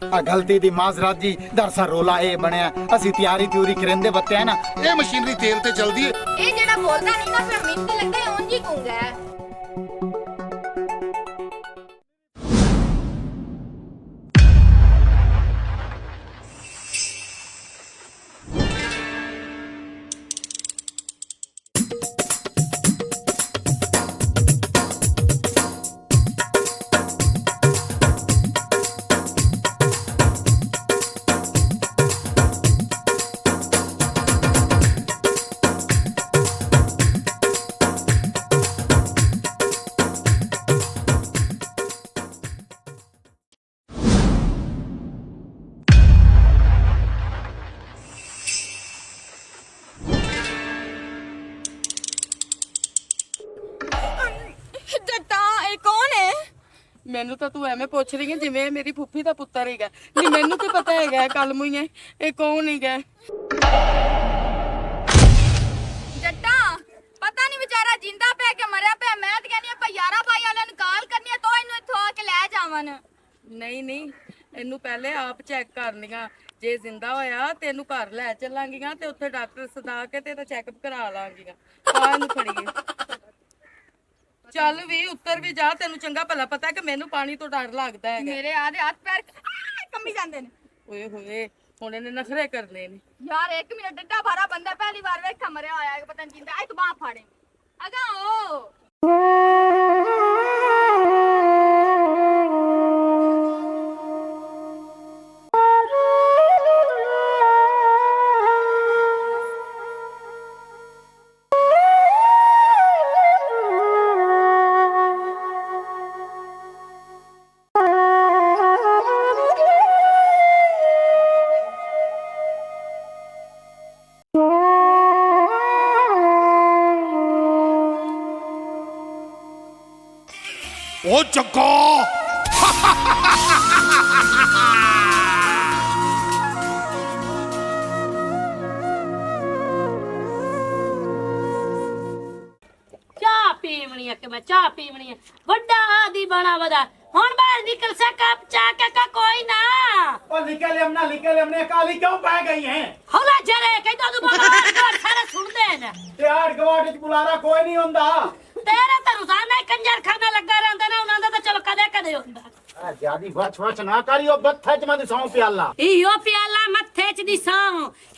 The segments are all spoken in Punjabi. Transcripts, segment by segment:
गलती दी माजरात जी। दरअसल रोला ये बनया असी तैयारी त्यूरी करेंदे बत्ते है ना। ये मशीनरी तेल ते चलदी है। ये जेड़ा बोलदा नहीं ना फिर मिंट लगदे उंज ही कहूंगा। ਮੈਨੂੰ ਤਾਂ ਤੂੰ ਐਵੇਂ ਪੁੱਛ ਰਹੀ ਹੈ ਜਿਵੇਂ ਮੇਰੀ ਫੁੱਫੀ ਦਾ ਪੁੱਤਰ ਹੈਗਾ। ਨਹੀਂ ਮੈਨੂੰ ਕੀ ਪਤਾ ਹੈਗਾ ਕੱਲ ਮੁਈਏ ਇਹ ਕੌਣ ਹੈਗਾ। ਜੱਟਾ ਪਤਾ ਨਹੀਂ ਵਿਚਾਰਾ ਜਿੰਦਾ ਪਿਆ ਕਿ ਮਰਿਆ ਪਿਆ। ਮੈਂ ਤਾਂ ਕਹਿੰਦੀ ਆ ਭਈਆਰਾ ਭਾਈ ਵਾਲਿਆਂ ਨੂੰ ਕਾਲ ਕਰਨੀ ਆ ਤੋ ਇਹਨੂੰ ਇੱਥੋਂ ਆ ਕੇ ਲੈ ਜਾਵਣ। ਨਹੀਂ ਇਹਨੂੰ ਪਹਿਲੇ ਆਪ ਚੈੱਕ ਕਰਨੀਆਂ। ਜੇ ਜ਼ਿੰਦਾ ਹੋਇਆ ਤੇ ਇਹਨੂੰ ਘਰ ਲੈ ਚੱਲਾਂਗੀਆਂ ਤੇ ਉੱਥੇ ਡਾਕਟਰ ਸਦਾ ਕੇ ਤੇ ਇਹਦਾ ਚੈੱਕਅਪ ਕਰਾ ਲਾਂਗੀਆਂ। ਆ ਇਹਨੂੰ ਫੜੀਏ। ਚੱਲ ਵੀ ਉੱਤਰ ਵੀ ਜਾ। ਤੈਨੂੰ ਚੰਗਾ ਭਲਾ ਪਤਾ ਕਿ ਮੈਨੂੰ ਪਾਣੀ ਤੋਂ ਡਰ ਲੱਗਦਾ ਹੈਗਾ। ਮੇਰੇ ਆਦੇ ਹੱਥ ਪੈਰ ਕੰਬੀ ਜਾਂਦੇ ਨੇ। ਓਏ ਹੋਏ ਹੁਣ ਇਹਨੇ ਨਖਰੇ ਕਰਨੇ ਨੇ। ਯਾਰ 1 ਮਿੰਟ ਡੱਡਾ ਭਾਰਾ ਬੰਦਾ ਪਹਿਲੀ ਵਾਰ ਵੇਖਾ ਮਰਿਆ ਹੋਇਆ ਹੈ। ਪਤਾ ਨਹੀਂ ਜਿੰਦਾ ਆਈ ਤੂੰ ਬਾਹ ਫਾੜੇ ਅਗਾ ਓ ओ चक्का ਚਾਹ ਪੀਵਣੀ ਆ ਕਿ ਮੈਂ ਚਾਹ ਪੀਵਣੀ ਆ। ਵੱਡਾ ਆਦੀ ਬਣਾ ਵਦਾ ਹੁਣ ਬਾਹਰ ਨਿਕਲ ਸਕਾ ਚਾਹ ਕਾ ਕੋਈ ਨਾ। ओ निकल हमने काली क्यों पै गई हैं? ਹੌਲਾ ਜਰੇ ਕਹਿੰਦਾ ਤੂੰ ਬਾਹਰ ਸਾਰੇ ਸੁਣਦੇ ਨੇ। ते आठ गवाट च बुलारा कोई नहीं हुंदा। ਤੇਰਾ ਤਾਂ ਰੋਜ਼ਾਨਾ ਹੀ ਕੰਜਰ ਖਾਨਾ ਲੱਗਾ ਰਹਿੰਦਾ ਨਾ। ਉਹਨਾਂ ਦਾ ਤਾਂ ਚਲੋ ਕਦੇ ਕਦੇ ਹੁੰਦਾ। आ ज्यादा वच ना करियो बत्था च मैं सौ प्याला। ਇਹੋ ਪਿਆਲਾ ਮੱਥੇ ਚ ਦੀ ਸਾਂ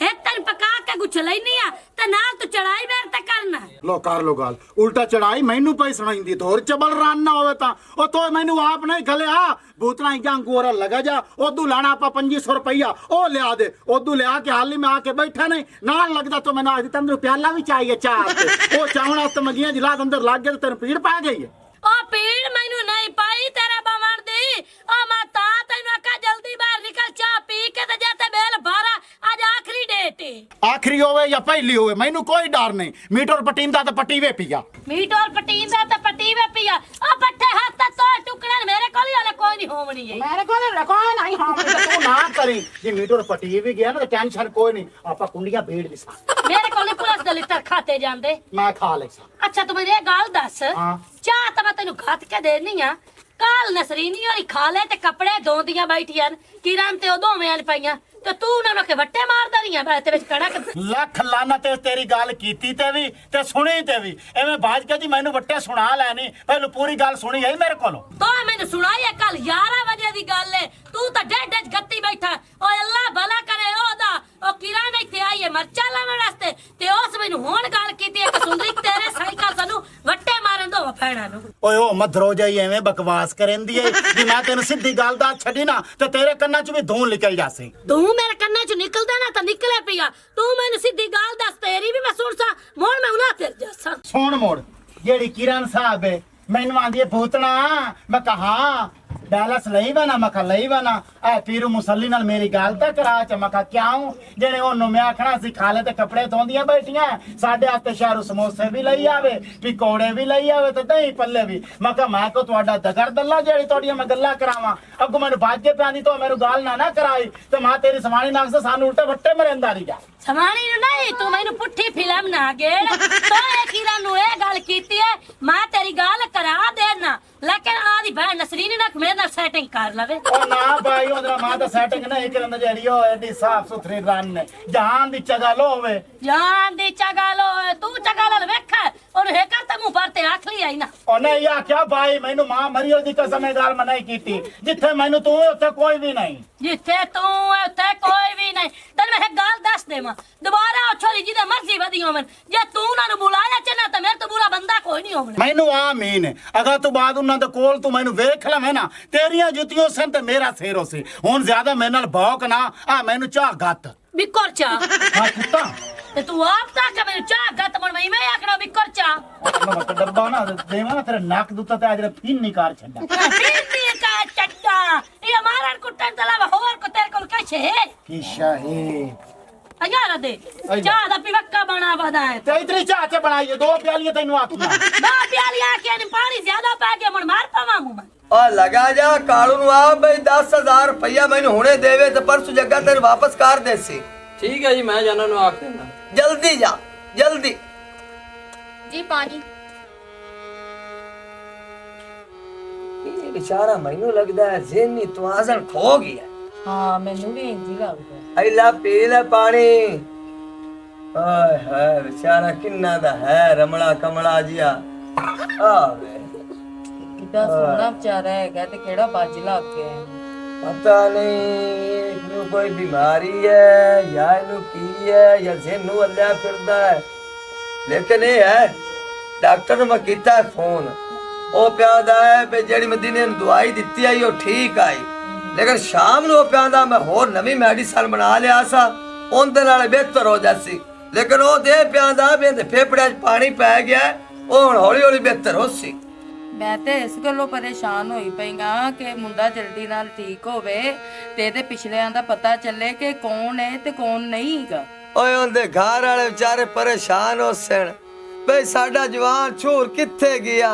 ਹੈਤਨ ਪਕਾ ਕੇ ਗੁੱਛ ਲੈਨੀ ਆ ਤੇ ਨਾਲ ਤੂੰ ਚੜਾਈ ਵੇਰ ਤੇ ਕਰਨਾ। लो कर लो गाल उल्टा चढ़ाई मैनू पई सुनाईंदी तो और चबल रान ना होवे ता ओ तो मैनू आप नहीं गलिया भूतना इजां गोरा लगा जा ओदू लाना आपा 2500 रुपया ओ लिया दे ओदू लिया के हाली में आके बैठा नहीं नाल लगदा तो मैंने आज तंदरू प्याला भी चाहिए चाह ते ओ चावण वास्ते मगियां जिला अंदर लग गया तो तेरे पीड़ पा गई है। ओ पीड़ मैनू नहीं पाई तेरे बमण दी। ओ मैं ता तैनू आखा जल्दी बाहर निकल चाह पी के ते जाते बेल भारा आज आखिरी डेट है। आखिरी होवे या पहली होवे मैनू कोई डर नहीं मीटर पटींदा तो पटीवे पिया मीट और पटींदा ते पटीवे पिया। ओ पट्ठे हाथ तो टुकड़े मेरे कोली वाले कोई नहीं होवनी है। मेरे को कोई नहीं होवे तू ना करी जे मीटर पटी भी गया ना तो टेंशन कोई नहीं आपा कुंडियां बेड़ दिसा मेरे कोली पुलिस दे लीटर खाते जांदे। मैं खा लेसा। अच्छा तू मेरी गाल दस हाँ। चाह तो मैं तेनू घत के देनी आ। काल नसरीनी और खा ले ते कपड़े धोंदियां बैठियां किरण ते ओ दोवें पईयां ते तू उन्हां के वट्टे मारदा रही है ते विच कड़क लख लाना ते तेरी गल कीती ते भी ते सुनी ते भी एवें बाज के जी मैनू वट्टे सुना लैनी पहले पूरी गल सुनी है मेरे कोलों तो मैंने सुनाई है कल 11 बजे दी गल है। तू तो डेढ़ गत्ती बैठा ओ अल्लाह भला करे ओदा ओ किरण इत्थे आई है मरचा लावन वास्ते ते उस मैनू हुण गल कीती है कि सुंदरी तेरे साइकल सानू वट्टे मारन दो भैणा नु। ओए ओ मधरो जाई एवें बकवास करेंदी है कि मैं तेनू सीधी गल दा छड़ी ना ते तेरे कन्ना च भी धूं निकल जासी। तू मेरे कन्ने च निकलदा ना तो निकले पिया। तू मैनू सीधी गल दस तेरी भी मैं सुन सा मोड़ मैं उना फिर जासा। सुन मोड़ जेड़ी किरण साहब है मैनू आंदी भूतना मैं कहा बैलेंस लई बना मैं कहा लई बना ए पीरू मुसल्ली नाल मेरी गल तां करा च मैं कहा क्यों जेने ओनू मैं आखना सी खा ले ते कपड़े धोंदियां बैठियां साडे वास्ते शहरों समोसे भी लई आवे पकौड़े भी लई आवे ते दही पल्ले भी मैं कहा मैं को तुहाडा दगर दल्ला जेड़ी तुहाडियां मैं गल्लां करावां अगो मैनू बाजे पैंदी तो मेरू गाल ना कराई ते मैं तेरी समाणी नाल से सानू उल्टे वट्टे मरेंदा रही जा। समाणी नु नहीं तू मैनू पुट्ठी फिल्म ना गेड़ तो ए किरण नु ए गल कीती है मैं तेरी गल करा देना ਲੇਕਿਨ ਆਦੀ ਭੈਣ ਨਸਰੀਨ ਨਾ ਮੇਰੇ ਨਾਲ ਸੈਟਿੰਗ ਕਰ ਲਵੇ ਉਹ ਨਾ ਭਾਈ ਉਹਦਾ ਮਾਂ ਤਾਂ ਸੈਟਿੰਗ ਨਹੀਂ ਕਰਨ ਜਿਹੜੀ ਉਹ ਐਡੀ ਸਾਫ ਸੁਥਰੀ ਰਨ ਨੇ ਜਹਾਨ ਦੀ ਚਗਲ ਹੋਵੇ ਜਾਨ ਦੀ ਚਗਾਲੋ ਤੂੰ ਚਗਾਲ ਵੇਖ ਔਰ ਹੇਕਰ ਤੇ ਮੂੰਹ ਪਰ ਤੇ ਰੱਖ ਲਈ ਆਈ ਨਾ ਉਹਨੇ ਇਹ ਆਖਿਆ ਭਾਈ ਮੈਨੂੰ ਮਾਂ ਮਰੀ ਉਹਦੀ ਕਸਮ ਇਹ ਗੱਲ ਮੈਂ ਨਹੀਂ ਕੀਤੀ ਜਿੱਥੇ ਮੈਨੂੰ ਤੂੰ ਉੱਥੇ ਕੋਈ ਵੀ ਨਹੀਂ ਜਿੱਥੇ ਤੂੰ ਹੈ ਉੱਥੇ ਕੋਈ ਵੀ ਨਹੀਂ ਤੈਨੂੰ ਮੈਂ ਇੱਕ ਗੱਲ ਦੱਸ ਦੇਵਾਂ ਦੁਬਾਰਾ ਉਹ ਛੋਰੀ ਜਿਹਦੇ ਮਰਜ਼ੀ ਵਧੀ ਹੋਵਨ ਜੇ ਤੂੰ ਉਹਨਾਂ ਨੂੰ ਬੁਲਾਇਆ ਚਨਾ ਤਾਂ ਮੇਰੇ ਤੋਂ ਬੁਰਾ ਬੰਦਾ ਕੋਈ ਨਹੀਂ ਹੋਵਣਾ ਮੈਨੂੰ ਆ ਮੀਨ ਹੈ ਅਗਰ ਤੂੰ ਬਾਅਦ ਉਹਨਾਂ ਦੇ ਕੋਲ ਤੂੰ ਮੈਨੂੰ ਵੇਖ ਲਵੇਂ ਨਾ ਤੇਰੀਆਂ ਜੁੱਤੀਆਂ ਸਨ ਤੇ ਮੇਰਾ ਸਿਰ ਸੀ ਹੁਣ ਜ਼ਿਆਦਾ ਮੇਰੇ ਨਾਲ ਭੌਕ ਨਾ ਆ ਮੈਨੂੰ ਚਾਹ ਗੱਤ ਬਿਕਰ ਚਾ ਹਾਂ ਕੁੱਤਾ ਤੇ ਤੂੰ ਆਪ ਤਾਂ ਕਿ ਮੈਨੂੰ ਚਾਹ ਗੱਤ ਮਣ ਮੈਂ ਆਖਣਾ ਬਿਕਰ ਚਾ ਮੈਂ ਮਤ ਡੱਬਾ ਨਾ ਦੇਵਾਂ ਨਾ ਤੇਰੇ ਨੱਕ ਦੁੱਤਾ ਤੇ ਅੱਜ ਫਿਨ ਨਹੀਂ ਕਰ ਛੱਡਾ ਪੀਤੀ ਕਾ ਚੱਡਾ ਇਹ ਮਾਰਨ ਕੁੱਟਣ ਤੋਂ ਇਲਾਵਾ ਹੋਰ ਕੋ ਤੇਰੇ ਕੋਲ ਕੁਛ ਹੈ ਕੀ ਸ਼ਾਹੀ ਅਯਾਰ ਦੇ ਚਾਹ ਦਾ ਪਿਵੱਕਾ ਬਣਾ ਵਦਾ ਹੈ ਤੇ ਇਤਨੀ ਚਾਹ ਚ ਬਣਾਈਏ 2 ਪਿਆਲੀਆਂ ਤੈਨੂੰ ਆਖੀਆਂ ਨਾ ਪਿਆਲੀਆਂ ਕਿ ਨੇ ਪਾਣੀ ਜ਼ਿਆਦਾ ਪੈ ਗਿਆ ਮਣ ਮਾਰ ਪਾਵਾਂ ਮੂੰਹ ਮੈਂ ਆ ਲਗਾ ਜਾ ਕਾਲੂ ਨੂੰ ਆ ਬਈ 10000 ਰੁਪਇਆ ਮੈਨੂੰ ਹੁਣੇ ਦੇਵੇ ਤੇ ਪਰਸੋਂ ਜੱਗਾ ਤੈਨੂੰ ਵਾਪਸ ਕਰ ਦੇਸੀ ਠੀਕ ਹੈ ਜੀ ਮੈਂ ਜਾਨਾਂ ਨੂੰ ਆਖ ਦੇਣਾ ਜਲਦੀ ਜਾ ਜਲਦੀ ਜੀ ਪਾਣੀ ਇਹ ਵਿਚਾਰਾ ਮੈਨੂੰ ਲੱਗਦਾ ਹੈ ਜ਼ਿਹਨੀ ਤਵਾਜ਼ਨ ਖੋ ਗਿਆ ਹਾਂ ਮੈਨੂੰ ਵੀ ਇੰਜ ਹੀ ਲੱਗਦਾ ਐਲਾ ਪੀ ਲੈ ਪਾਣੀ ਆਏ ਹਾਏ ਵਿਚਾਰਾ ਕਿੰਨਾ ਦਾ ਹੈ ਰਮਲਾ ਕਮਲਾ ਜਿਆ ਆ ਵੇ ਕਿੱਦਾਂ ਸੋਹਣਾ ਵਿਚਾਰਾ ਹੈਗਾ ਤੇ ਕਿਹੜਾ ਬਾਜ ਲੱਗ ਗਿਆ ਪਤਾ ਨਹੀਂ ਇਹਨੂੰ ਕੋਈ ਬਿਮਾਰੀ ਹੈ ਜਾਂ ਇਹਨੂੰ ਕੀ ਹੈ ਜਾਂ ਜ਼ਿਹਨੂ ਅੱਲਿਆ ਫਿਰਦਾ ਹੈ ਲੇਕਿਨ ਇਹ ਹੈ ਡਾਕਟਰ ਨੂੰ ਮੈਂ ਕੀਤਾ ਫੋਨ ਉਹ ਪਿਆਦਾ ਹੈ ਵੀ ਜਿਹੜੀ ਮਦੀਨੇ ਨੂੰ ਦਵਾਈ ਦਿੱਤੀ ਆਈ ਉਹ ਠੀਕ ਆਈ ਲੇਕਿਨ ਸ਼ਾਮ ਨੂੰ ਉਹ ਪਿਆਦਾ ਮੈਂ ਹੋਰ ਨਵੀਂ ਮੈਡੀਸਨ ਬਣਾ ਲਿਆ ਸਾ ਉਹਦੇ ਨਾਲ ਬਿਹਤਰ ਹੋ ਜਾਸੀ ਲੇਕਿਨ ਉਹ ਦੇ ਪਿਆਦਾ ਵੀ ਇਹਦੇ ਫੇਫੜਿਆਂ 'ਚ ਪਾਣੀ ਪੈ ਗਿਆ ਉਹ ਹੁਣ ਹੌਲੀ ਹੌਲੀ ਬਿਹਤਰ ਹੋਸੀ ਮੈਂ ਤੇ ਇਸ ਗੱਲੋਂ ਪਰੇਸ਼ਾਨ ਹੋਈ ਪਈਆਂ ਕਿ ਮੁੰਡਾ ਜਲਦੀ ਨਾਲ ਠੀਕ ਹੋਵੇ ਤੇ ਇਹਦੇ ਪਿਛਲਿਆਂ ਦਾ ਪਤਾ ਚੱਲੇ ਕਿ ਕੌਣ ਹੈ ਤੇ ਕੌਣ ਨਹੀਂ ਹੈਗਾ ਓਏ ਉਹਦੇ ਘਰ ਵਾਲੇ ਵਿਚਾਰੇ ਪਰੇਸ਼ਾਨ ਹੋ ਸਨ ਬਈ ਸਾਡਾ ਜਵਾਨ ਛੂਰ ਕਿੱਥੇ ਗਿਆ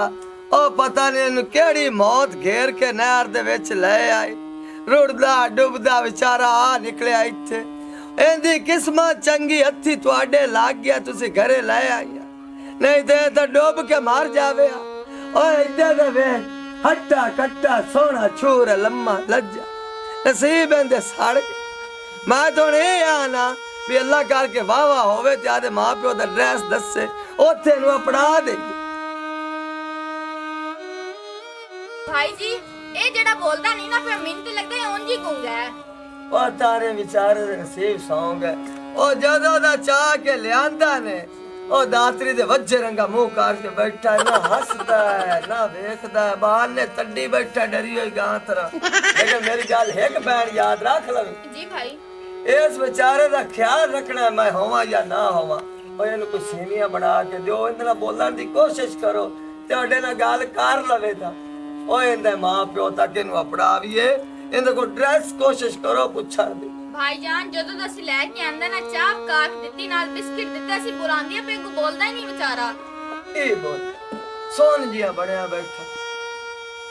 ਉਹ ਪਤਾ ਨਹੀਂ ਇਹਨੂੰ ਕਿਹੜੀ ਮੌਤ ਘੇਰ ਕੇ ਨਹਿਰ ਦੇ ਵਿੱਚ ਲੈ ਆਈ ਰੁੜਦਾ ਡੁੱਬਦਾ ਵਿਚਾਰਾ ਆ ਨਿਕਲਿਆ ਇੱਥੇ ਇਹਦੀ ਕਿਸਮਤ ਚੰਗੀ ਹੱਥੀ ਤੁਹਾਡੇ ਲੱਗ ਗਿਆ ਤੁਸੀਂ ਘਰੇ ਲੈ ਆਈਆ ਨਹੀਂ ਤੇ ਇਹ ਤਾਂ ਡੁੱਬ ਕੇ ਮਰ ਜਾਵੇ ਓਏ ਇੱਧਰ ਦੇ ਵੇ ਹੱਟਾ ਕੱਟਾ ਸੋਹਣਾ ਛੂਰ ਲੰਮਾ ਲੱਜਾ ਨਸੀਬ ਇਹਦੇ ਸੜ ਗਏ ਮੈਂ ਤਾਂ ਇਹ ਆਣਾ ਵੀ ਅੱਲਾ ਕਰਕੇ ਵਾਵਾ ਹੋਵੇ ਤੇ ਆਦੇ ਮਾਂ ਪਿਓ ਦਾ ਐਡਰੈਸ ਦੱਸੇ ਉੱਥੇ ਨੂੰ ਅਪਣਾ ਦੇ ਭਾਈ ਜੀ ਇਹ ਜਿਹੜਾ ਬੋਲਦਾ ਨਹੀਂ ਨਾ ਫਿਰ ਮੈਨੂੰ ਤੇ ਲੱਗਦਾ ਇਹ ਉਂਝ ਹੀ ਗੁੰਗਾ ਹੈ ਉਹ ਤਾਰੇ ਵਿਚਾਰੇ ਦੇ ਨਸੀਬ ਸੌਂਗ ਹੈ ਉਹ ਜਦੋਂ ਦਾ ਚਾਹ ਕੇ ਲਿਆਂਦਾ ਨੇ ਉਹ ਦਾਤਰੀ ਦੇ ਵੱਜੇ ਰੰਗਾ ਮੂੰਹ ਕਰਕੇ ਬੈਠਾ ਨਾ ਹੱਸਦਾ ਹੈ ਨਾ ਵੇਖਦਾ ਬਾਹਰ ਨੇ ਤੱਡੀ ਬੈਠਾ ਡਰੀ ਹੋਈ ਗਾਂ ਤਰ੍ਹਾਂ ਲੇਕਿਨ ਮੇਰੀ ਗੱਲ ਇੱਕ ਭੈਣ ਯਾਦ ਰੱਖ ਲਵੇ ਜੀ ਭਾਈ ਇਸ ਵਿਚਾਰੇ ਦਾ ਖਿਆਲ ਰੱਖਣਾ ਮੈਂ ਹੋਵਾਂ ਜਾਂ ਨਾ ਹੋਵਾਂ ਉਹ ਇਹਨੂੰ ਕੋਈ ਸੇਵੀਆਂ ਬਣਾ ਕੇ ਦਿਓ ਇਹਦੇ ਨਾਲ ਬੋਲਣ ਦੀ ਕੋਸ਼ਿਸ਼ ਕਰੋ ਤੁਹਾਡੇ ਨਾਲ ਗੱਲ ਕਰ ਲਵੇ ਤਾਂ ਉਹ ਇਹਦੇ ਮਾਂ ਪਿਓ ਤੱਕ ਇਹਨੂੰ ਅਪਣਾਵੀਏ ਇਹਦੇ ਕੋਲ ਡਰੈਸ ਕੋਸ਼ਿਸ਼ ਕਰੋ ਪੁੱਛਣ ਦੀ ਭਾਈਜਾਨ ਜਦੋਂ ਦਾ ਅਸੀਂ ਲੈ ਕੇ ਆਂਦਾ ਨਾ ਚਾਹ ਕਾਕ ਦਿੱਤੀ ਨਾਲ ਬਿਸਕਿਟ ਦਿੱਤੇ ਅਸੀਂ ਬੁਲਾਉਂਦੀਆਂ ਪਏ ਕੋ ਬੋਲਦਾ ਹੀ ਨਹੀਂ ਵਿਚਾਰਾ ਇਹ ਬੋਲ ਸੋਨ ਜੀਆ ਬਣਿਆ ਬੈਠਾ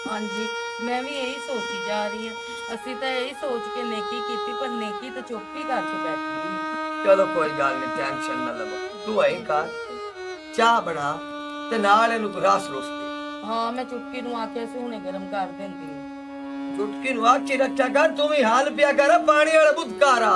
ਹਾਂਜੀ ਮੈਂ ਵੀ ਇਹੀ ਸੋਚੀ ਜਾ ਰਹੀ ਹਾਂ ਅਸੀਂ ਤਾਂ ਇਹੀ ਸੋਚ ਕੇ ਨੇਕੀ ਕੀਤੀ ਪਰ ਨੇਕੀ ਤਾਂ ਚੁੱਪ ਹੀ ਕਰਕੇ ਬੈਠੀ ਚਲੋ ਕੋਈ ਗੱਲ ਨਹੀਂ ਟੈਨਸ਼ਨ ਨਾ ਲਵੋ ਤੂੰ ਐਂ ਕਰ ਚਾਹ ਬਣਾ ਤੇ ਨਾਲ ਇਹਨੂੰ ਕੋਈ ਰਸ ਰੋਸ ਦੇ ਹਾਂ ਮੈਂ ਚੁਟਕੀ ਨੂੰ ਆਖਿਆ ਸੀ ਹੁਣੇ ਗਰਮ ਕਰ ਦਿੰਦੀ ਚੁਟਕੀ ਨੂੰ ਆਖੀ ਰੱਖਿਆ ਕਰ ਤੂੰ ਵੀ ਹਾਲ ਪਿਆ ਕਰ ਪਾਣੀ ਵਾਲਾ ਬੁੱਧਕਾਰਾ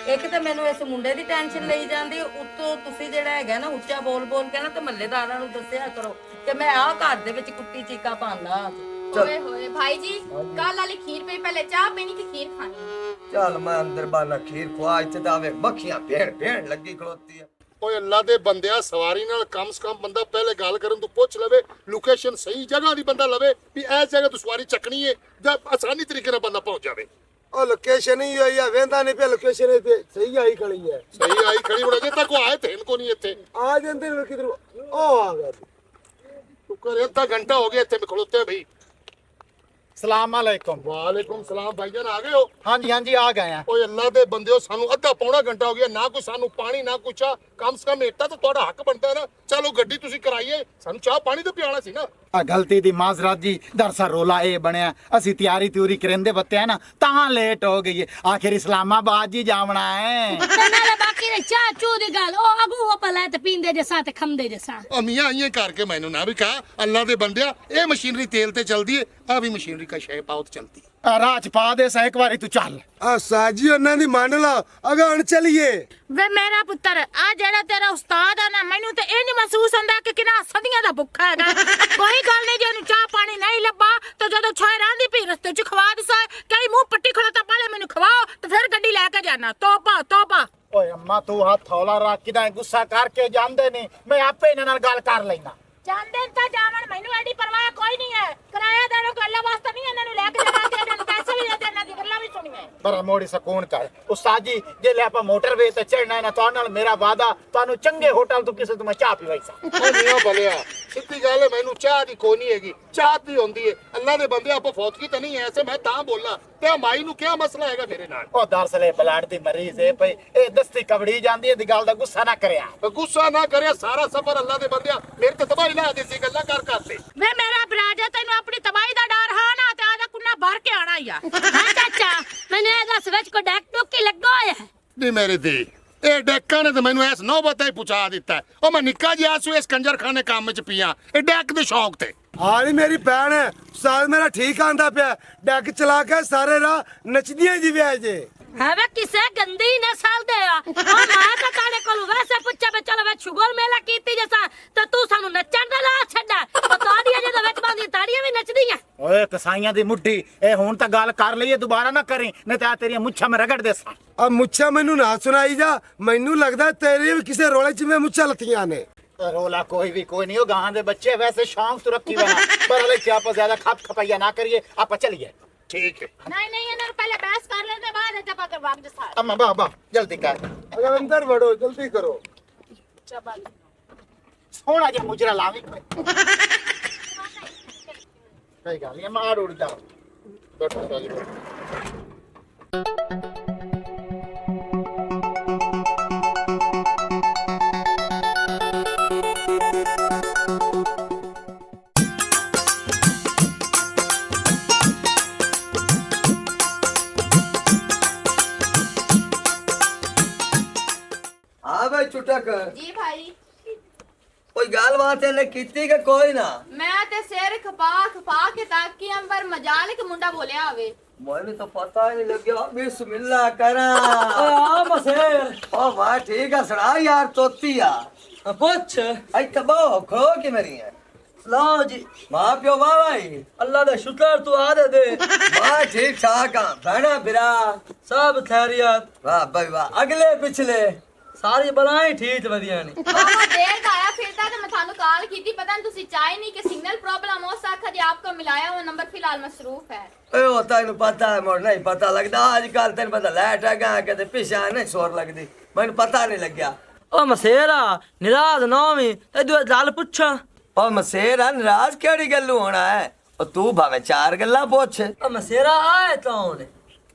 ਇੱਕ ਤਾਂ ਮੈਨੂੰ ਇਸ ਮੁੰਡੇ ਦੀ ਟੈਨਸ਼ਨ ਲਈ ਜਾਂਦੀ ਉੱਤੋਂ ਤੁਸੀਂ ਜਿਹੜਾ ਹੈਗਾ ਨਾ ਉੱਚਾ ਬੋਲ ਬੋਲ ਕੇ ਨਾ ਤੇ ਮਹੱਲੇਦਾਰਾਂ ਨੂੰ ਦੱਸਿਆ ਕਰੋ ਕਿ ਮੈਂ ਆਹ ਘਰ ਦੇ ਵਿੱਚ ਕੁੱਟੀ ਚੀਕਾ ਪਾਉਂਦਾ ਹੋਏ ਹੋਏ ਭਾਈ ਜੀ ਕੱਲ ਵਾਲੀ ਖੀਰ ਪਈ ਪਹਿਲੇ ਚਾਹ ਪੀਣੀ ਕਿ ਖੀਰ ਖਾਣੀ ਚੱਲ ਮੈਂ ਅੰਦਰ ਬਾਨਾ ਖੀਰ ਖਵਾ ਇੱਥੇ ਤਾਂ ਆਵੇ ਮੱਖੀਆਂ ਭੇਣ ਲੱਗੀ ਖਲੋਤੀ ਆ ਓਏ ਅੱਲਾ ਦੇ ਬੰਦਿਆ ਸਵਾਰੀ ਨਾਲ ਕਮ ਸੇ ਕਮ ਬੰਦਾ ਪਹਿਲੇ ਗੱਲ ਕਰਨ ਤੋਂ ਪੁੱਛ ਲਵੇ ਲੋਕੇਸ਼ਨ ਸਹੀ ਜਗ੍ਹਾ ਦੀ ਬੰਦਾ ਲਵੇ ਵੀ ਇਸ ਜਗ੍ਹਾ ਤੋਂ ਸਵਾਰੀ ਚੱਕਣੀ ਹੈ ਜਾਂ ਆਸਾਨੀ ਤਰੀਕੇ ਨਾਲ ਬੰਦਾ ਪਹੁੰਚ ਜਾਵੇ ਉਹ ਲੋਕੇਸ਼ਨ ਹੀ ਹੋਈ ਆ ਵੇਂਦਾ ਨਹੀਂ ਪਿਆ ਲੋਕੇਸ਼ਨ ਤੇ ਸਹੀ ਆਈ ਖੜੀ ਹੈ ਸਹੀ ਆਈ ਖੜੀ ਹੁਣ ਅਜੇ ਤੱਕ ਉਹ ਆਏ ਤੇ ਕੋ ਨਹੀਂ ਇੱਥੇ ਆ ਜਾਂਦੇ ਨੇ ਕਿਧਰ ਉਹ ਆ ਗਿਆ ਤੂੰ ਕਰ ਅੱਧਾ ਘੰਟਾ ਹੋ ਗਿਆ ਇੱਥੇ ਮੈਂ ਖਲੋਤੇ ਭਈ ਸਲਾਮ ਅਲੈਕੁਮ ਵਾਲੇਕੁਮ ਸਲਾਮ ਭਾਈਜਾਨ ਆ ਗਏ ਹੋ ਹਾਂਜੀ ਹਾਂਜੀ ਆ ਗਏ ਆ ਓਏ ਅੱਲਾ ਦੇ ਬੰਦਿਓ ਸਾਨੂੰ ਅੱਧਾ ਪੌਣਾ ਘੰਟਾ ਹੋ ਗਿਆ ਨਾ ਕੋਈ ਸਾਨੂੰ ਪਾਣੀ ਨਾ ਕੁਛ ਕਮ ਸੇ ਕਮ ਇੱਟਾ ਤਾਂ ਤੁਹਾਡਾ ਹੱਕ ਬਣਦਾ ਨਾ ਚਲੋ ਗੱਡੀ ਤੁਸੀਂ ਕਰਾਈਏ ਸਾਨੂੰ ਚਾਹ ਪਾਣੀ ਤਾਂ ਪਿਆਣਾ ਸੀ ਨਾ ਆ ਗਲਤੀ ਦੀ ਮਾਜ਼ਰਤ ਜੀ। ਦਰਸਾ ਰੋਲਾ ਇਹ ਬਣਿਆ ਅਸੀਂ ਤਿਆਰੀ ਤਿਉਰੀ ਕਰਿੰਦੇ ਬੱਤੇ ਆ ਨਾ ਤਾਂ ਲੇਟ ਹੋ ਗਈ ਹੈ। ਆਖਿਰ ਇਸਲਾਮਾਬਾਦ ਜੀ ਜਾਵਣਾ ਹੈ। ਤੇ ਨਾਲੇ ਬਾਕੀ ਰਹੀ ਚਾਹ ਚੂ ਦੀ ਗੱਲ, ਉਹ ਅਗੂ ਉਹ ਪਲਾ ਤੇ ਪੀਂਦੇ ਜਸਾਂ ਤੇ ਖੰਦੇ ਜਸਾਂ। ਉਹ ਮੀਆਂ ਆਈਆਂ ਕਰਕੇ ਮੈਨੂੰ ਨਾ ਵੀ ਕਹਾ ਅੱਲਾ ਦੇ ਬੰਦਿਆ ਇਹ ਮਸ਼ੀਨਰੀ ਤੇਲ ਤੇ ਚਲਦੀ ਏ ਆ ਵੀ ਮਸ਼ੀਨਰੀ ਕਾ ਸ਼ੈ ਪਾਉ ਤੇ ਚਲਦੀ ਆ ਰਾਹ ਚ ਪਾ ਦੇ ਸਾ ਇੱਕ ਵਾਰੀ ਤੂੰ ਚੱਲ। ਆ ਸਾਜੀ ਉਹਨਾਂ ਦੀ ਮੰਨ ਲਾ ਅਗਾ ਹਣ ਚਲੀਏ। ਵੇ ਮੇਰਾ ਪੁੱਤਰ ਆ ਜਿਹੜਾ ਤੇਰਾ ਉਸਤਾਦ ਆ ਨਾ ਮੈਨੂੰ ਤੇ ਇਹ ਨਹੀਂ ਮਹਿਸੂਸ ਹੁੰਦਾ ਕਿ ਕਿੰਨਾ ਸਦੀਆਂ ਦਾ ਭੁੱਖਾ ਹੈਗਾ। ਕੋਈ ਗੱਲ ਨਹੀਂ ਜੇ ਇਹਨੂੰ ਚਾਹ ਪਾਣੀ ਨਹੀਂ ਲੱਭਾ ਤਾਂ ਜਦੋਂ ਛੋਏ ਰਾਂਦੀ ਪਈ ਰਸਤੇ ਚ ਖਵਾ ਦਿਸਾ ਕਈ ਮੂੰਹ ਪੱਟੀ ਖੜੋਤਾ ਪਹਿਲੇ ਮੈਨੂੰ ਖਵਾਓ ਤੇ ਫਿਰ ਗੱਡੀ ਲੈ ਕੇ ਜਾਣਾ। ਤੋਬਾ ਤੋਬਾ। ਓਏ ਅੰਮਾ ਤੂੰ ਹੱਥ ਹੌਲਾ ਰੱਖ ਕਿਦਾਂ ਗੁੱਸਾ ਕਰਕੇ ਜਾਂਦੇ ਨਹੀਂ, ਮੈਂ ਆਪੇ ਇਹਨਾਂ ਨਾਲ ਗੱਲ ਕਰ ਲੈਣਾ। ਜਾਂਦੇ ਤਾਂ ਜਾਵਣ ਮੈਨੂੰ ਐਡੀ ਪਰਵਾਹ ਕੋਈ ਨਹੀਂ ਹੈ। ਕਿਰਾਇਆ ਦੇਣਾ ਕੋਈ ਅੱਲਾ ਵਾਸਤਾ ਨਹੀਂ ਇਹਨਾਂ ਨੂੰ ਲੈ ਕੇ ਜਾਣਾ ਤੇ ਇਹਨਾਂ ਨੂੰ ਪੈਸੇ ਵੀ ਦੇ ਦੇਣਾ ਦੀ ਗੱਲਾਂ ਵੀ ਸੁਣੀਏ। ਪਰ ਮੋੜੀ ਸਕੂਨ ਕਰ ਉਸਤਾਦ ਜੀ, ਜੇ ਲੈ ਆਪਾਂ ਮੋਟਰਵੇ ਤੇ ਚੜਨਾ ਨਾ ਤੁਹਾਡੇ ਨਾਲ ਮੇਰਾ ਵਾਦਾ ਤੁਹਾਨੂੰ ਚੰਗੇ ਹੋਟਲ ਤੋਂ ਕਿਸੇ ਤੋਂ ਮੈਂ ਚਾਹ ਪੀਵਾਈ ਸਾਂ। ਉਹ ਮੀਆਂ ਬਲਿਆ ਸਿੱਧੀ ਗੱਲ ਹੈ ਮੈਨੂੰ ਚਾਹ ਦੀ ਕੋਈ ਨਹੀਂ ਹੈਗੀ। ਚਾਹ ਦੀ ਹੁੰਦੀ ਏ ਅੱਲਾ ਦੇ ਬੰਦੇ ਆਪਾਂ ਫੌਤਗੀ ਤਾਂ ਨਹੀਂ ਐ ਐਸੇ ਮੈਂ ਤਾਂ ਬੋਲਾਂ ਤੇ ਮਾਈ ਨੂੰ ਕੀ ਮਸਲਾ ਹੈਗਾ ਮੇਰੇ ਨਾਲ। ਉਹ ਦਰਸਲੇ ਬਲੱਡ ਦੀ ਮਰੀਜ਼ ਹੈ ਭਈ ਇਹ ਦਸਤੀ ਕਬੜੀ ਜਾਂਦੀ ਹੈ ਦੀ ਗੱਲ ਦਾ ਗੁੱਸਾ ਨਾ ਕਰਿਆ। ਗੁੱਸਾ ਨਾ ਕਰਿਆ ਸਾਰਾ ਸਫਰ ਅੱਲਾ ਦੇ ਬੰਦਿਆ ਮੇਰੇ ਤੇ ਤਬਾਹੀ ਲਾ ਦਿੱਤੀ ਗੱਲਾਂ ਕਰ ਕਰਦੇ। ਵੇ ਮੇਰਾ ਬਰਾਜਾ ਤੈਨੂੰ ਆਪਣੀ ਤਬਾਹੀ ਦਾ ਡਰ ਹਾਂ ਨਾ ਤੇ ਆਦਾ ਕੁੰਨਾ ਭਰ ਕੇ ਆਣਾ ਹੀ ਆ। ਹਾਂ ਚਾਚਾ ਮੈਨੂੰ ਇਹ ਦੱਸ ਵਿੱਚ ਕੋ ਡੈਕ ਟੁੱਕੀ ਲੱਗਾ ਹੋਇਆ ਹੈ? ਨਹੀਂ ਮੇਰੇ ਤੇ ਇਹ ਡੈਕਾਂ ਨੇ ਤਾਂ ਮੈਨੂੰ ਇਸ ਨੌਬਤ ਹੀ ਪਹੁੰਚਾ ਦਿੱਤਾ। ਉਹ ਮੈਂ ਨਿੱਕਾ ਜਿਹਾ ਸੂ ਇਸ ਕੰਜਰਖਾਨੇ ਕੰਮ ਚ ਪੀਆਂ ਇਹ ਡੈਕ ਦੇ ਸ਼ੌਕ ਤੇ। ਹਾਂ ਨੀ ਮੇਰੀ ਭੈਣ ਹੈ ਉਸਤਾਦ ਮੇਰਾ ਠੀਕ ਆਂਦਾ ਪਿਆ। ਡੱਕ ਚਲਾ ਕੇ ਸਾਰੇ ਰਾਹ ਨੱਚਦੀਆਂ ਜੀ ਵਿਆਹ ਜੇ। ਹਾਂ ਵੇ ਕਿਸੇ ਗੰਦੀ ਨਸਲ ਦੇ ਆ। ਉਹ ਮਾਂ ਤਾਂ ਤਾੜੇ ਕੋਲ ਵੈਸੇ ਪੁੱਛਿਆ ਵੀ ਚਲੋ ਵੇ ਸ਼ੁਗਰ ਮੇਲਾ ਕੀਤੀ ਜਸਾ ਤੇ ਤੂੰ ਸਾਨੂੰ ਨੱਚਣ ਦਾ ਲਾ ਛੱਡਾ। ਉਹ ਤਾੜੀਆਂ ਜਦੋਂ ਵਿੱਚ ਪਾਉਂਦੀ ਤਾੜੀਆਂ ਵੀ ਨੱਚਦੀਆਂ। ਓਏ ਕਸਾਈਆਂ ਦੀ ਮੁੱਢੀ ਇਹ ਹੁਣ ਤਾਂ ਗੱਲ ਕਰ ਲਈਏ ਦੁਬਾਰਾ ਨਾ ਕਰੀ ਨਹੀਂ ਤਾਂ ਤੇਰੀਆਂ ਮੁੱਛਾਂ ਮੈਂ ਰਗੜ ਦੇਸਾਂ। ਆ ਮੁੱਛਾਂ ਮੈਨੂੰ ਨਾ ਸੁਣਾਈ ਜਾ। ਮੈਨੂੰ ਲੱਗਦਾ ਤੇਰੇ ਵੀ ਕਿਸੇ ਰੋਲੇ ਚ ਮੈਂ ਮੁੱਛਾਂ ਲੱਤੀਆਂ ਨੇ। रोला कोई भी कोई नहीं हो गांव दे बच्चे वैसे शौक तो रखी बना पर हले क्या आप ज्यादा खप खपाइया ना करिए आप चलिए। ठीक है नहीं नहीं ਇਹਨਾਂ ਨੂੰ ਪਹਿਲੇ ਬਹਿਸ ਕਰ ਲੈਂਦੇ ਬਾਅਦ ਚ ਆਪਾਂ ਕਰ ਵਾਪਸ ਆ। अम्मा बाबा जल्दी कर अगर अंदर बढ़ो जल्दी करो। सोना जे मुजरा लावी सही गल है मार उड़ जा बैठो साजी। हाँ भाई चुटक जी भाई कोई गालबात है ਕੀਤੀ ਕਿ ਕੋਈ ਨਾ। ਮੈਂ ਤੇ ਸਿਰ ਖਪਾ ਕੇ ਤਾਕੀ ਅੰਬਰ ਮਜਾਲਿਕ ਮੁੰਡਾ ਬੋਲਿਆ ਹੋਵੇ। ਮੈਨੂੰ ਤਾਂ ਪਤਾ ਹੀ ਨਹੀਂ ਲੱਗਿਆ। ਬਿਸਮਿਲ੍ਲਾ ਕਰਾਂ। ਆ ਮਸੇਰ ਓ ਵਾਹ ਠੀਕ ਆ ਸੁਣਾ ਯਾਰ ਤੋਤੀ ਆ ਪੁੱਛ ਇੱਥੇ ਬਹੁ ਖੋ ਕੇ ਮਰੀ ਹੈ। ਲਓ ਜੀ ਮਾਂ ਪਿਓ ਵਾਹ ਭਾਈ ਅੱਲਾ ਦਾ ਸ਼ੁਕਰ ਤੂੰ ਆਦੇ ਦੇ ਵਾਹ ਠੀਕ ਠਾਕ ਆ ਭੈਣਾ ਬਿਰਾ ਸਭ ਖੈਰੀਅਤ ਵਾਹ ਭਾਈ ਵਾਹ ਅਗਲੇ ਪਿਛਲੇ ਸਾਰੀ ਬਲਾਈ ਠੀਕ ਵਧੀਆ ਨੇ। ਮਾਮਾ देर का आया फिर था तो मैं थानू कॉल की थी पता नहीं तुसी चाहे नहीं कि सिग्नल प्रॉब्लम हो सकता है आपको मिलाया वो नंबर फिलहाल मसरूफ है। ਓਏ ਉਹ ਤੈਨੂੰ ਪਤਾ ਹੈ ਮੋੜ ਨਹੀਂ ਪਤਾ ਲੱਗਦਾ ਅੱਜ ਕੱਲ ਤੈਨੂੰ ਪਤਾ ਲੈਟ ਹੈਗਾ ਕਿਤੇ ਪਿਛਾ ਨਹੀਂ ਸੋਰ ਲੱਗਦੀ ਮੈਨੂੰ ਪਤਾ ਨਹੀਂ ਲੱਗਿਆ। ਓ ਮਸੇਰਾ ਨਿਰਾਜ਼ ਨੌਵੀਂ ਤੈਨੂੰ ਗੱਲ ਪੁੱਛਾਂ। ਓ ਮਸੇਰਾ ਨਾਰਾਜ਼ ਕਿਹੜੀ ਗੱਲੋਂ ਹੋਣਾ ਹੈ। ਉਹ ਤੂੰ ਭਾਵੇਂ ਚਾਰ ਗੱਲਾਂ ਪੁੱਛ। ਓ ਮਸੇਰਾ ਆਏ ਕੌਣ?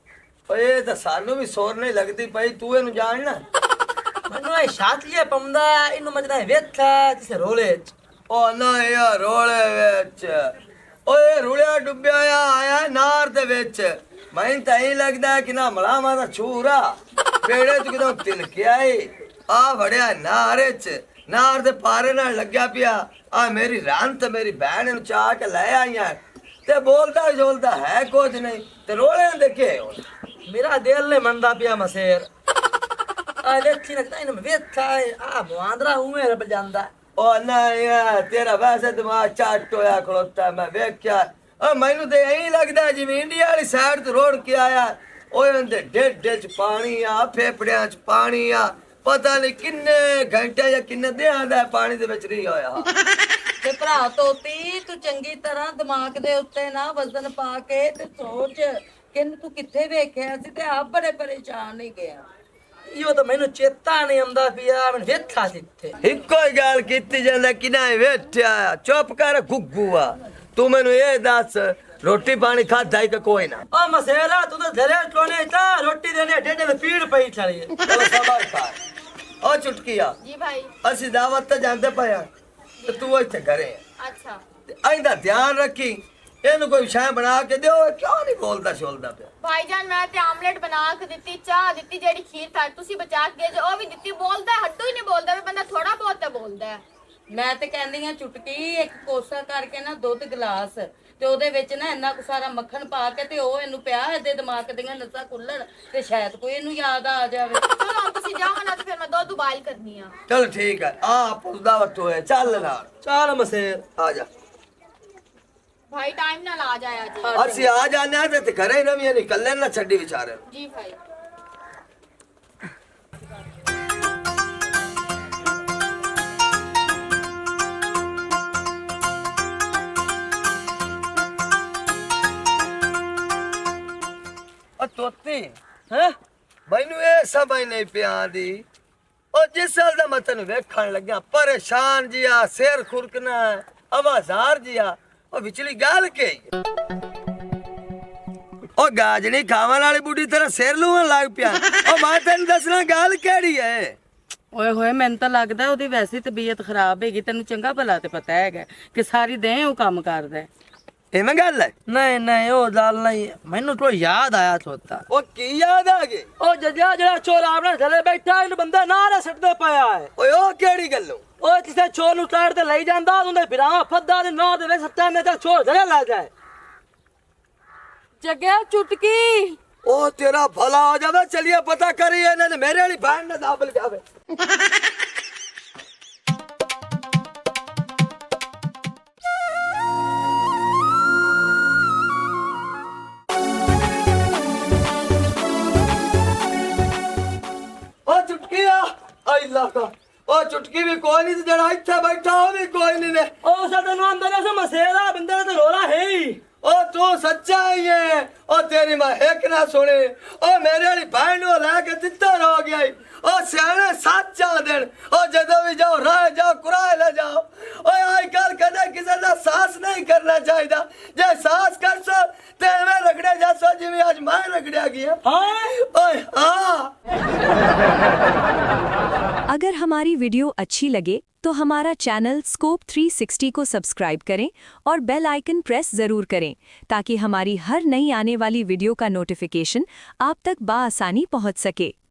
ਓਏ ਤਾਂ ਸਾਨੂੰ ਵੀ ਸੋਰ ਨਹੀਂ ਲੱਗਦੀ ਪਈ ਤੂੰ ਇਹਨੂੰ ਜਾਣਨਾ। ਮੈਨੂੰ ਇਹ ਸ਼ਾਤੀਏ ਪੰਦਾ ਇਹਨੂੰ ਮਜਦਾ ਵੇਖਾ ਜਿਸ ਰੋਲੇ ਚ। ਓ ਨਾ ਯਾਰ ਰੋਲੇ ਵਿੱਚ ਓਏ ਰੁੜਿਆ ਡੁੱਬਿਆ ਆਇਆ ਨਾਰ ਦੇ ਵਿੱਚ ਮੈਨੂੰ ਤਾਂ ਇਹ ਲੱਗਦਾ ਕਿ ਨਾ ਮਲਾਮਾ ਦਾ ਛੂਰਾ ਪੇੜੇ ਚ ਕਿਦੋਂ ਤਿਲਕਿਆ ਏ ਆ ਵੜਿਆ ਨਾਰੇ ਚ ਨਾਰ ਦੇ ਪਾਰੇ ਨਾਲ ਲੱਗਿਆ ਪਿਆ ਆ ਮੇਰੀ ਰਾਂ ਤੇ ਮੇਰੀ ਭੈਣ ਨੂੰ ਚਾਹ ਕੇ ਲੈ ਆਈਆਂ ਤੇ ਬੋਲਦਾ ਜੋਲਦਾ ਹੈ ਕੁਝ ਨਹੀਂ ਤੇ ਰੋਲੇ ਦੇਖੇ ਮੇਰਾ ਦਿਲ ਨੇ ਮੰਦਾ ਪਿਆ ਮਸੇਰ ਆ ਵੇਖੀ ਨਾ ਇਹਨੂੰ ਵੇਖਾ ਆ ਮੁਆਂਦਰਾ ਹੂਏ ਰਬ ਜਾਂਦਾ। ਓ ਨਾ ਯਾਰ ਤੇਰਾ ਵੈਸੇ ਦਿਮਾਗ ਚੱਟ ਹੋਇਆ ਖਲੋਤਾ ਮੈਂ ਵੇਖਿਆ ਓ ਮੈਨੂੰ ਤੇ ਐਂ ਲੱਗਦਾ ਜਿਵੇਂ ਇੰਡੀਆ ਵਾਲੀ ਸਾਈਡ ਤੋਂ ਰੋੜ ਕੇ ਆਇਆ ਓਏ ਉਹਦੇ ਢਿੱਡ 'ਚ ਪਾਣੀ ਆ ਫੇਫੜਿਆਂ 'ਚ ਪਾਣੀ ਆ ਪਤਾ ਨਹੀਂ ਕਿੰਨੇ ਘੰਟੇ ਜਾਂ ਕਿੰਨੇ ਦਿਨਾਂ ਦਾ ਪਾਣੀ ਦੇ ਵਿੱਚ ਨਹੀਂ ਹੋਇਆ। ਤੇ ਭਰਾ ਤੋਤੀ ਤੂੰ ਚੰਗੀ ਤਰ੍ਹਾਂ ਦਿਮਾਗ ਦੇ ਉੱਤੇ ਨਾ ਵਜ਼ਨ ਪਾ ਕੇ ਤੇ ਸੋਚ ਕਿ ਤੂੰ ਕਿੱਥੇ ਵੇਖਿਆ ਸੀ ਤੇ ਆਪ ਬੜੇ ਪਰੇਸ਼ਾਨ ਨਹੀਂ ਗਿਆ। ਇਹੋ ਤਾਂ ਮੈਨੂੰ ਚੇਤਾ ਨਹੀਂ ਆਉਂਦਾ ਪਿਆ ਮੈਂ ਵੇਖਾ ਜਿੱਥੇ ਇੱਕੋ ਹੀ ਗੱਲ ਕੀਤੀ ਜਾਂਦਾ ਕਿਨਾ ਵੇਠਿਆ ਚੁੱਪ ਕਰ ਗੁੱਗੂਆ ਤੂੰ ਮੈਨੂੰ ਇਹ ਦੱਸ ਰੋਟੀ ਪਾਣੀ ਖਾਧਾ ਕਿ ਕੋਈ ਨਾ। ਓ ਮਸੇਰਾ ਤੂੰ ਤਾਂ ਧਰੇ ਟੋਨੇ ਤਾਂ ਰੋਟੀ ਦੇਣੇ ਡੇਡੇ ਤੇ ਪੀੜ ਪਈ ਚਲੀ ਚਲੋ ਸਬਰ ਕਰ ਓ ਚੁਟਕੀਆ जी भाई ਅਸੀਂ ਦਾਵਤ ਤੇ ਜਾਂਦੇ ਪਏ ਆ ਤੇ ਤੂੰ ਇੱਥੇ ਘਰੇ ਆ अच्छा ਇਹਦਾ ਧਿਆਨ ਰੱਖੀ, ਇਹਨੂੰ ਕੋਈ ਸ਼ੈ ਬਣਾ ਕੇ ਦਿਓ। ਇਹ ਕਿਉਂ ਨਹੀਂ ਬੋਲਦਾ ਸ਼ੋਲਦਾ ਪਿਆ? ਭਾਈਜਾਨ ਮੈਂ ਤੇ ਆਮਲੇਟ ਬਣਾ ਕੇ ਦਿੱਤੀ, ਚਾਹ ਦਿੱਤੀ, ਜਿਹੜੀ ਖੀਰ ਤਾਂ ਤੁਸੀਂ ਬਚਾ ਕੇ ਗਏ ਜੇ ਉਹ ਵੀ ਦਿੱਤੀ। ਬੋਲਦਾ ਹੈ, ਹੱਡੂ ਹੀ ਨਹੀਂ ਬੋਲਦਾ ਵੀ ਬੰਦਾ ਥੋੜਾ ਬਹੁਤ ਤਾਂ ਬੋਲਦਾ ਹੈ। ਮੈਂ ਤੇ ਕਹਿੰਦੀ ਆ ਚੁਟਕੀ ਇੱਕ ਕੋਸਾ ਕਰਕੇ ਨਾ ਦੁੱਧ ਗਲਾਸ ਤੇ ਉਹਦੇ ਵਿੱਚ ਨਾ ਇੰਨਾ ਕੁ ਸਾਰਾ ਮੱਖਣ ਪਾ ਕੇ ਤੇ ਉਹ ਇਹਨੂੰ ਪਿਆ, ਇਹਦੇ ਦਿਮਾਗ ਦੀਆਂ ਨਸਾਂ ਖੁੱਲਣ ਤੇ ਸ਼ਾਇਦ ਕੋਈ ਇਹਨੂੰ ਯਾਦ ਆ ਜਾਵੇ। ਚਲੋ ਹੁਣ ਤੁਸੀਂ ਜਾਓ ਨਾ ਤੇ ਫਿਰ ਮੈਂ ਦੁੱਧ ਉਬਾਲ ਕਰਨੀ ਆ। ਚਲ ਠੀਕ ਹੈ, ਆ ਪੁੱਛਦਾ ਵਕਤ ਹੋਇਆ, ਚੱਲ ਨਾਲ ਚੱਲ ਮਸੇਰ ਆ ਜਾ। ਭਾਈ ਟਾਈਮ ਨਾਲ ਆ ਜਾਇਆ ਜੀ। ਅਸੀਂ ਆ ਜਾਣੇ ਆ ਤੇ ਘਰੇ ਨਵੀਂ ਨਿਕਲਣੇ ਨਾ ਛੱਡੀ ਵਿਚਾਰੇ ਨੂੰ। ਜੀ ਭਾਈ। ਉਹ ਤੋਤੀ ਹੈ ਮੈਨੂੰ ਇਹ ਸਮਝ ਨਹੀਂ ਪਿਆ ਦੀ। ਉਹ ਜਿਸ ਸਾਲ ਦਾ ਮੈਂ ਤੈਨੂੰ ਵੇਖਣ ਲੱਗਿਆ ਪਰੇਸ਼ਾਨ ਜਿਆ, ਸਿਰ ਖੁਰਕਣਾ, ਆਵਾਜ਼ਾਰ ਜਿਆ, ਉਹ ਵਿਚਲੀ ਗੱਲ ਕੀ? ਉਹ ਗਾਜਣੀ ਖਾਵਣ ਵਾਲੀ ਬੁੱਢੀ ਤੇਰਾ ਸਿਰ ਲੂਣ ਲੱਗ ਪਿਆ। ਉਹ ਮੈਂ ਤੈਨੂੰ ਦੱਸਣਾ ਗੱਲ ਕਿਹੜੀ ਹੈ? ਓਏ ਹੋਏ ਮੈਨੂੰ ਤਾਂ ਲੱਗਦਾ ਉਹਦੀ ਵੈਸੀ ਤਬੀਅਤ ਖਰਾਬ ਹੈਗੀ। ਤੈਨੂੰ ਚੰਗਾ ਭਲਾ ਤੇ ਪਤਾ ਹੈਗਾ ਕਿ ਸਾਰੀ ਦੇਹ ਉਹ ਕੰਮ ਕਰਦਾ। ਐਵੇਂ ਗੱਲ ਹੈ? ਨਹੀਂ ਨਹੀਂ ਉਹ ਗੱਲ ਨਹੀਂ, ਮੈਨੂੰ ਤੋਂ ਯਾਦ ਆਇਆ ਤੋਤਾ। ਉਹ ਕੀ ਯਾਦ ਆ ਗਈ? ਉਹ ਜੱਜਾ ਜਿਹੜਾ ਚੋਰ ਆਪਣੇ ਥੱਲੇ ਬੈਠਾ ਇਹਨੂੰ ਬੰਦਾ ਨਾਰੇ ਸੱਟਦੇ ਪਿਆ ਹੈ। ਓਏ ਉਹ ਕਿਹੜੀ ਗੱਲੋਂ? ਉਹ ਕਿਸੇ ਚੋਰ ਨੂੰ ਟਾੜ ਤੇ ਲਈ ਜਾਂਦਾ, ਉਹਦੇ ਬਿਰਾਂ ਫੱਦਾ ਦੇ ਨਾਂ ਦੇ ਵਿੱਚ ਸੱਟਾ ਮੇ ਤਾਂ ਚੋਰ ਧੜਿਆ ਲੱਗ ਜਾਏ। ਜੱਗਿਆ ਚੁਟਕੀ ਉਹ ਤੇਰਾ ਭਲਾ ਹੋ ਜਾਵੇ, ਚਲਿਏ ਪਤਾ ਕਰੀਏ ਇਹਨਾਂ ਨੇ ਮੇਰੇ ਵਾਲੀ ਭੈਣ ਨੇ ਦਾਬਲ ਜਾਵੇ। ਉਹ ਚੁਟਕੀ ਆ ਆਈ ਲਾਗਾ। ਉਹ ਚੁਟਕੀ ਵੀ ਕੋਈ ਨਹੀਂ, ਜਿਹੜਾ ਇੱਥੇ ਬੈਠਾ ਉਹ ਵੀ ਕੋਈ ਨਹੀਂ ਨੇ। ਉਹ ਸਾਡੇ ਨੂੰ ਅੰਦਰ ਐਸਾ ਮਸੇਰਾ ਬੰਦੇ ਤੇ ਰੋਲਾ ਹੈ ਹੀ। ਉਹ ਤੂੰ ਸੱਚਾ ਹੀ ਹੈ। ਉਹ ਤੇਰੀ ਮੈਂ ਇੱਕ ਨਾ ਸੁਣੀ, ਉਹ ਮੇਰੇ ਵਾਲੀ ਭੈਣ ਨੂੰ ਲੈ ਕੇ ਤਿੱਤਰ ਹੋ ਗਿਆ ਈ। ਉਹ ਸਿਆਣੇ ਸੱਚਾ ਦੇਣ, ਉਹ ਜਦੋਂ ਵੀ ਜਾਓ ਰਾਹ ਜਾਓ ਕੁਰਾਏ ਲੈ ਜਾਓ। ਓਏ ਅੱਜ ਕੱਲ ਕਦੇ ਕਿਸੇ ਦਾ ਸਾਹਸ ਨਹੀਂ ਕਰਨਾ ਚਾਹੀਦਾ। ਜੇ ਸਾਹਸ ਕਰਸੋ ਤੇ ਐਵੇਂ ਰਗੜੇ ਜਾਸੋ ਜਿਵੇਂ ਅੱਜ ਮੈਂ ਰਗੜਿਆ ਗਿਆ। हाँ ओए हाँ। अगर हमारी वीडियो अच्छी लगे तो हमारा चैनल स्कोप 360 को सब्सक्राइब करें और बेल आइकन प्रेस ज़रूर करें ताकि हमारी हर नई आने वाली वीडियो का नोटिफिकेशन आप तक बआसानी पहुंच सके।